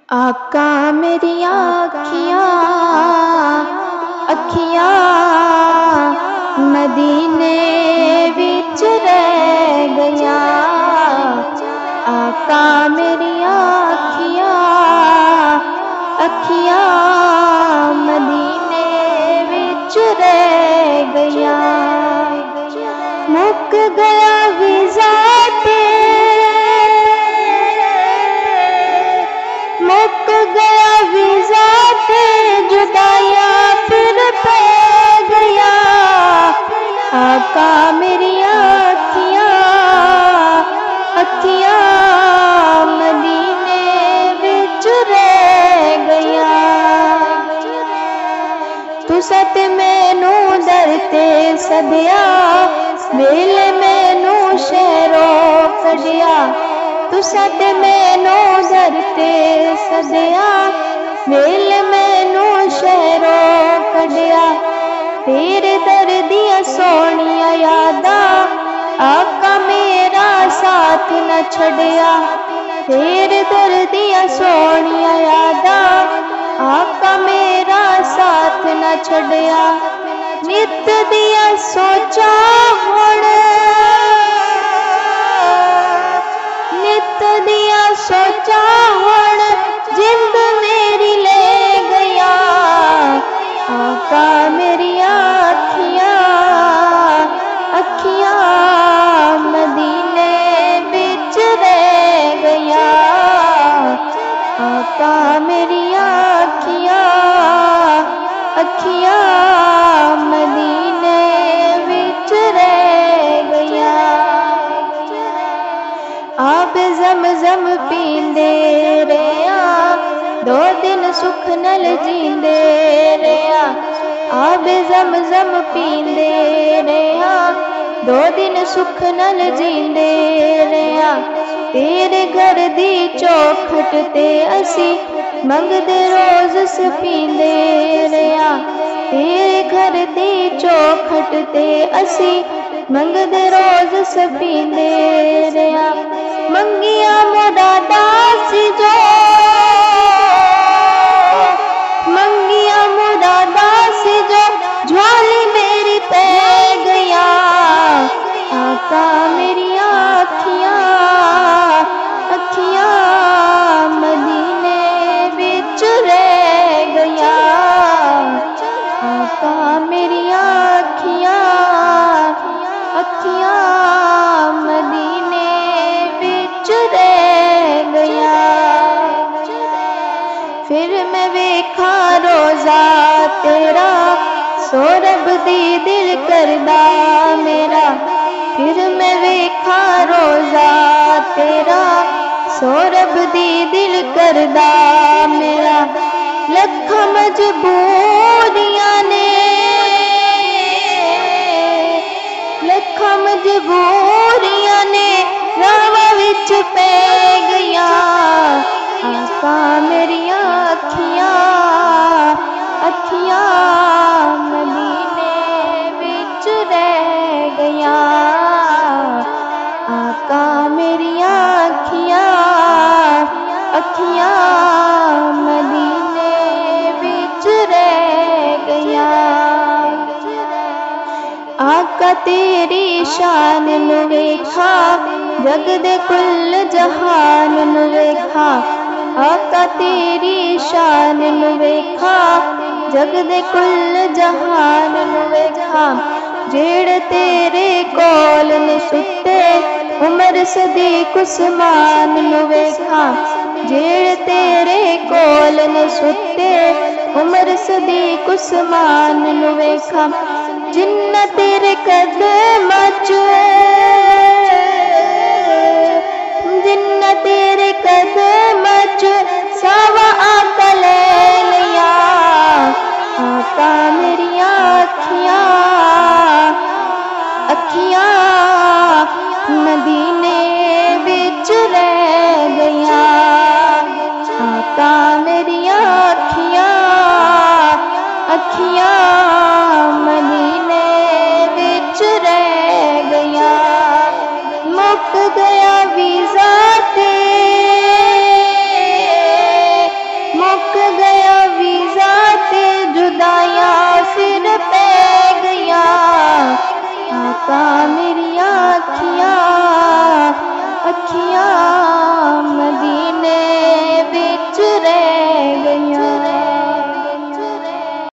आका मेरी आखियाँ अखियाँ मदीने विच रह गया। आका मेरी आखियाँ अखियाँ मदीने विच रह गया। मुक गया वीज़ा ते मुक गया वीज़ा ते जुदाइयाँ फिर पै गया। आका मेरी आखियाँ अखियाँ मदीने विच रह गया। तुसा ते मैनू दर ते सदिया वेले मैनू शहरों कढ़िया। तुसा ते मैनू दर ते सदिया वेले मैनू शहरों कढ़िया। तेरे दर दिया सोहणिया यादा आका मेरा साथ न छड़िया। तेरे दर दिया सोहणिया यादा आका मेरा साथ न छड़िया। नित दिया सोचा हुण नित दिया सोचा हुण जिंद मेरी ले गया। आका मेरी आखियाँ अखियाँ मदीने विच रह गया। आका मेरी आखियाँ अखियाँ मदीने विच रह गया। आप ज़मज़म पींदे रहा दो दिन सुख नल जींदे रहा। आप ज़मज़म पींदे रहा दो दिन सुख नल जींदे रहा। तेरे घर दी चौखट ते असी मंगदे रोज़ सपींदे रहा। तेरे घर दी चौखट ते असी मंगदे रोज़ सपींदे रहा। मंगिया मुरादा सी जो मंगिया मुरादा सी जो ज्वाली मेरी पै गया। आका मेरी आखियाँ अखियाँ मदीने विच रह गया। आका मेरी आखियाँ अखियाँ मदीने विच रह गया। फिर मैं वेखा रोज़ा तेरा सोरब दी दिल करदा मेरा। फिर मैं वेखा रोज़ा तेरा सोरब दी दिल करदा मेरा। लखां मजबूरियां ने लखां मजबूरियां ने रावां विच पै गया। आका मेरी आखियाँ अखियाँ मदीने विच रह गया। आका मेरी आखियाँ अखियाँ मदीने विच रह गया। आका तेरी शान नू वेखा जग दे कुल जहान नू वेखा। आका तेरी शान नू वेखा जग दे कुल जहान नू वेखा। जेड़े तेरे कोल ने सुते उमर सदीक उस्मान नू वेखा। जेड़े तेरे कोल ने सुते उमर सदीक उस्मान नू वेखा। जिन्ना तेरे कदमां च जिन्ना तेरे कदमां च सावा आका ले लिया। आका मेरी आखियाँ अखियाँ मदीने विच रह गया। आका मेरी आखियाँ अखियाँ मदीने विच रह गया। मुक गया वीज़ा ते आका मेरिया अखियां अखियां